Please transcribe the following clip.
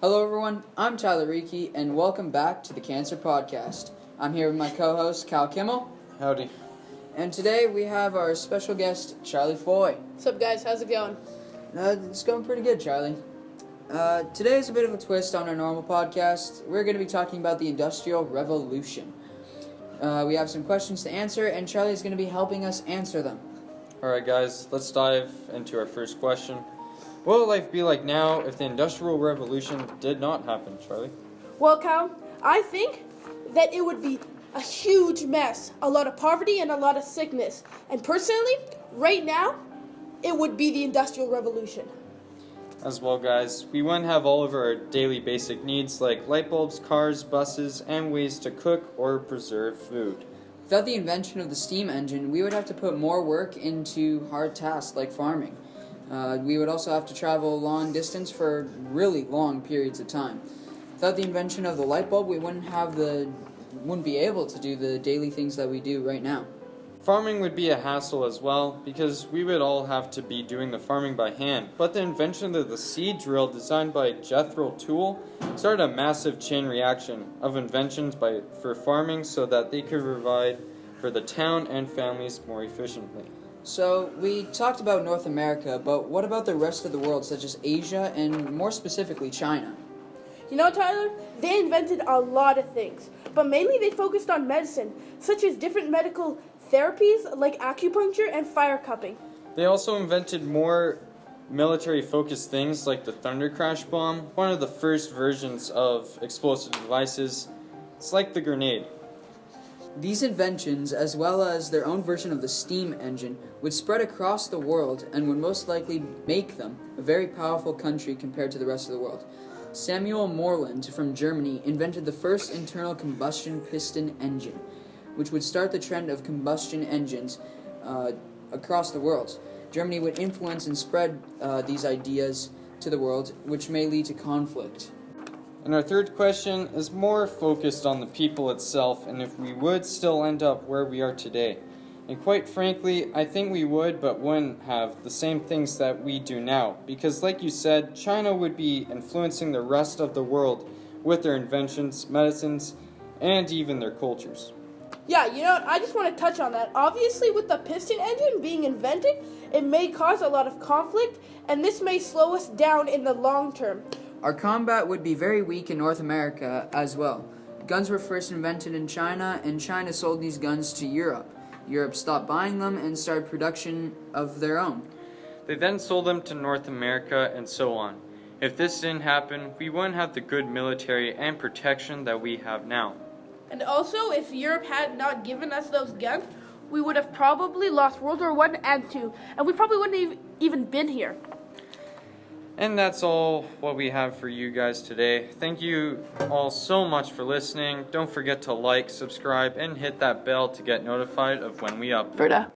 Hello everyone, I'm Tyler Reiki, and welcome back to the Cancer Podcast. I'm here with my co-host, Cal Kimmel. Howdy. And today we have our special guest, Charlie Foy. What's up, guys? How's it going? It's going pretty good, Charlie. Today is a bit of a twist on our normal podcast. We're going to be talking about the Industrial Revolution. We have some questions to answer, and Charlie's going to be helping us answer them. Alright guys, let's dive into our first question. What would life be like now if the Industrial Revolution did not happen, Charlie? Well, Cal, I think that it would be a huge mess, a lot of poverty and a lot of sickness. And personally, right now, it would be the Industrial Revolution. As well, guys, we wouldn't have all of our daily basic needs like light bulbs, cars, buses, and ways to cook or preserve food. Without the invention of the steam engine, we would have to put more work into hard tasks like farming. We would also have to travel a long distance for really long periods of time. Without the invention of the light bulb, we wouldn't be able to do the daily things that we do right now. Farming would be a hassle as well because we would all have to be doing the farming by hand. But the invention of the seed drill designed by Jethro Tull started a massive chain reaction of inventions for farming so that they could provide for the town and families more efficiently. So, we talked about North America, but what about the rest of the world, such as Asia and more specifically China? You know, Tyler, they invented a lot of things, but mainly they focused on medicine, such as different medical therapies like acupuncture and fire cupping. They also invented more military-focused things like the Thunder Crash Bomb, one of the first versions of explosive devices. It's like the grenade. These inventions, as well as their own version of the steam engine, would spread across the world and would most likely make them a very powerful country compared to the rest of the world. Samuel Morland from Germany invented the first internal combustion piston engine, which would start the trend of combustion engines across the world. Germany would influence and spread these ideas to the world, which may lead to conflict. And our third question is more focused on the people itself and if we would still end up where we are today. And quite frankly, I think we would, but wouldn't have the same things that we do now. Because like you said, China would be influencing the rest of the world with their inventions, medicines, and even their cultures. Yeah, you know, I just want to touch on that. Obviously, with the piston engine being invented, it may cause a lot of conflict, and this may slow us down in the long term. Our combat would be very weak in North America as well. Guns were first invented in China, and China sold these guns to Europe. Europe stopped buying them and started production of their own. They then sold them to North America and so on. If this didn't happen, we wouldn't have the good military and protection that we have now. And also, if Europe had not given us those guns, we would have probably lost World War I and II, and we probably wouldn't have even been here. And that's all what we have for you guys today. Thank you all so much for listening. Don't forget to like, subscribe, and hit that bell to get notified of when we upload.